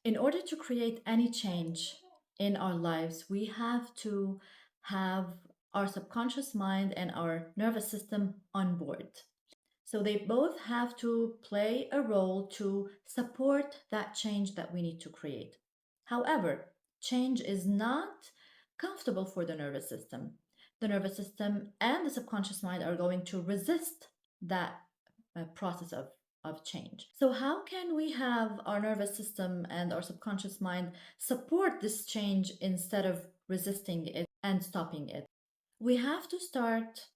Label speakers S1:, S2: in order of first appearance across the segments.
S1: In order to create any change in our lives, we have to have our subconscious mind and our nervous system on board. So they both have to play a role to support that change that we need to create. However, change is not comfortable for the nervous system. The nervous system and the subconscious mind are going to resist that process of change. So, how can we have our nervous system and our subconscious mind support this change instead of resisting it and stopping it? We have to start,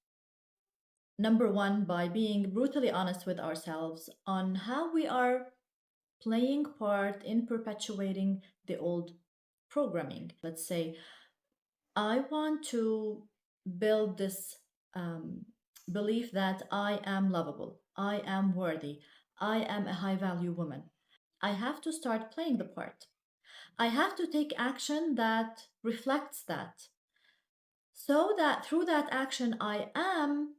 S1: number one, by being brutally honest with ourselves on how we are playing part in perpetuating the old programming. Let's say I want to build this um, belief that I am lovable, I am worthy, I am a high value woman. I have to start playing the part. I have to take action that reflects that, so that through that action, I am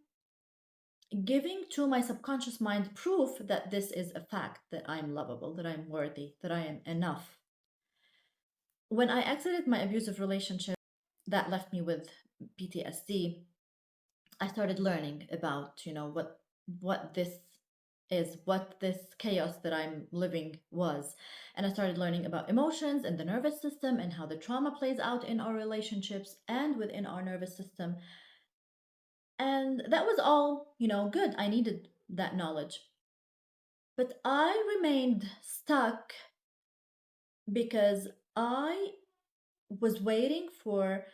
S1: giving to my subconscious mind proof that this is a fact, that I'm lovable, that I'm worthy, that I am enough. When I exited my abusive relationship that left me with PTSD, I started learning about, what this is, what this chaos that I'm living was. And I started learning about emotions and the nervous system and how the trauma plays out in our relationships and within our nervous system. And that was all, good. I needed that knowledge. But I remained stuck because I was waiting for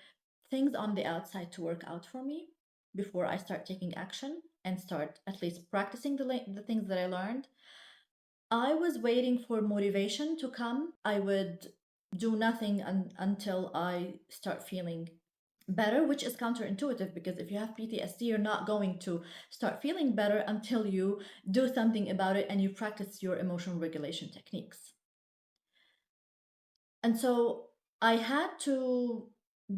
S1: things on the outside to work out for me before I start taking action and start at least practicing the things that I learned. I was waiting for motivation to come. I would do nothing until I start feeling better, which is counterintuitive because if you have PTSD, you're not going to start feeling better until you do something about it and you practice your emotional regulation techniques. And so I had to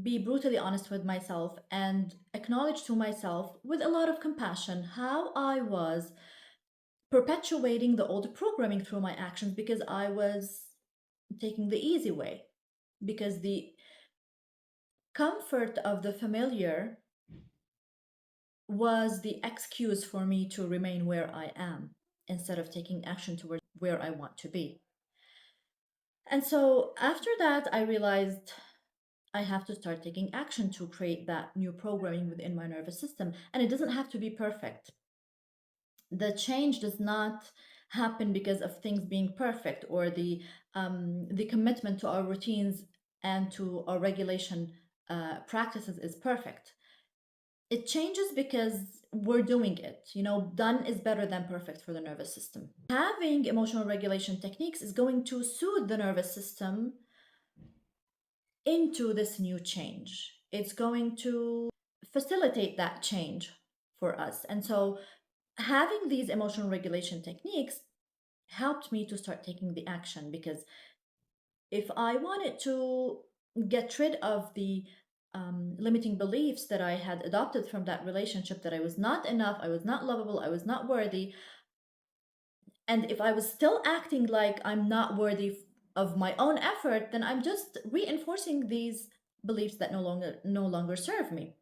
S1: be brutally honest with myself and acknowledge to myself with a lot of compassion how I was perpetuating the old programming through my actions because I was taking the easy way. Because the comfort of the familiar was the excuse for me to remain where I am instead of taking action towards where I want to be. And so after that, I realized I have to start taking action to create that new programming within my nervous system. And it doesn't have to be perfect. The change does not happen because of things being perfect or the commitment to our routines and to our regulation practices is perfect. It changes because we're doing it. Done is better than perfect for the nervous system. Having emotional regulation techniques is going to soothe the nervous system into this new change. It's going to facilitate that change for us. And so, having these emotional regulation techniques helped me to start taking the action because if I wanted to get rid of the limiting beliefs that I had adopted from that relationship, that I was not enough, I was not lovable, I was not worthy, and if I was still acting like I'm not worthy of my own effort, then I'm just reinforcing these beliefs that no longer serve me.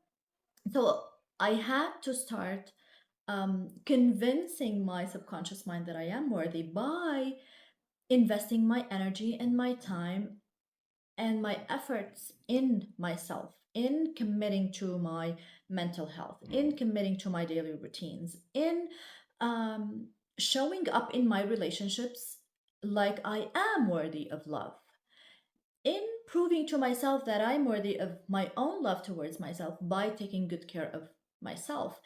S1: So I had to start convincing my subconscious mind that I am worthy by investing my energy and my time and my efforts in myself, in committing to my mental health, in committing to my daily routines, in um, showing up in my relationships like I am worthy of love, in proving to myself that I'm worthy of my own love towards myself by taking good care of myself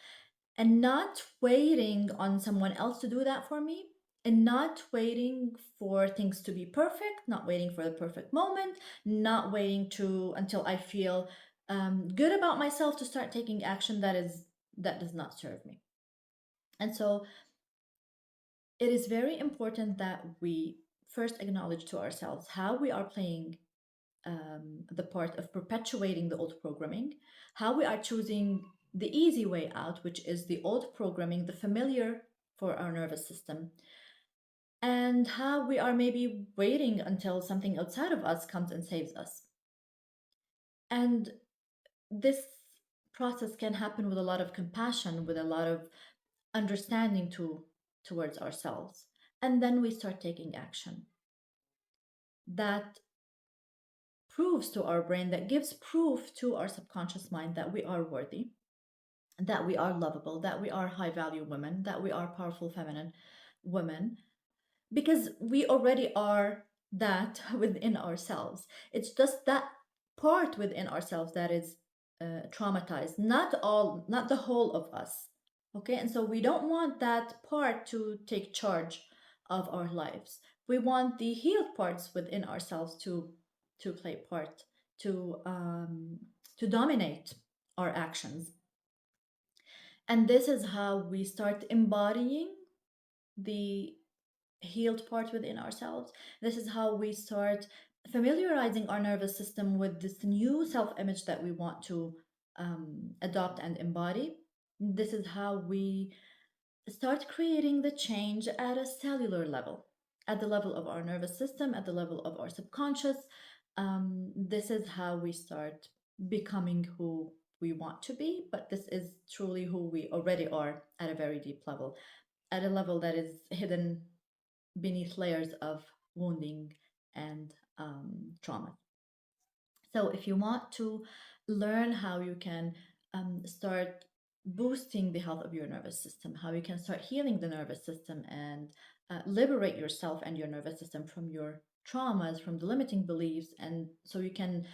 S1: and not waiting on someone else to do that for me and not waiting for things to be perfect, not waiting for the perfect moment, not waiting to until I feel good about myself to start taking action that does not serve me. And so it is very important that we first acknowledge to ourselves how we are playing the part of perpetuating the old programming, how we are choosing the easy way out, which is the old programming, the familiar for our nervous system, and how we are maybe waiting until something outside of us comes and saves us. And this process can happen with a lot of compassion, with a lot of understanding towards ourselves. And then we start taking action that proves to our brain, that gives proof to our subconscious mind that we are worthy, that we are lovable, that we are high value women, that we are powerful feminine women, because we already are that within ourselves. It's just that part within ourselves that is traumatized, not the whole of us. Okay, and so we don't want that part to take charge of our lives. We want the healed parts within ourselves to play part, to dominate our actions. And this is how we start embodying the healed part within ourselves. This is how we start familiarizing our nervous system with this new self image that we want to adopt and embody. This is how we start creating the change at a cellular level, at the level of our nervous system, at the level of our subconscious. This is how we start becoming who we want to be, but this is truly who we already are at a very deep level, at a level that is hidden beneath layers of wounding and trauma. So, if you want to learn how you can start boosting the health of your nervous system, how you can start healing the nervous system and liberate yourself and your nervous system from your traumas, from the limiting beliefs, and so you can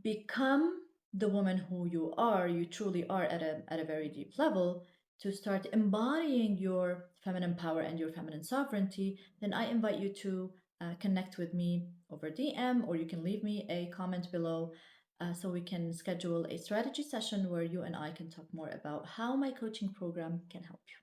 S1: become the woman who you truly are at a very deep level, to start embodying your feminine power and your feminine sovereignty, then I invite you to connect with me over DM, or you can leave me a comment below, so we can schedule a strategy session where you and I can talk more about how my coaching program can help you.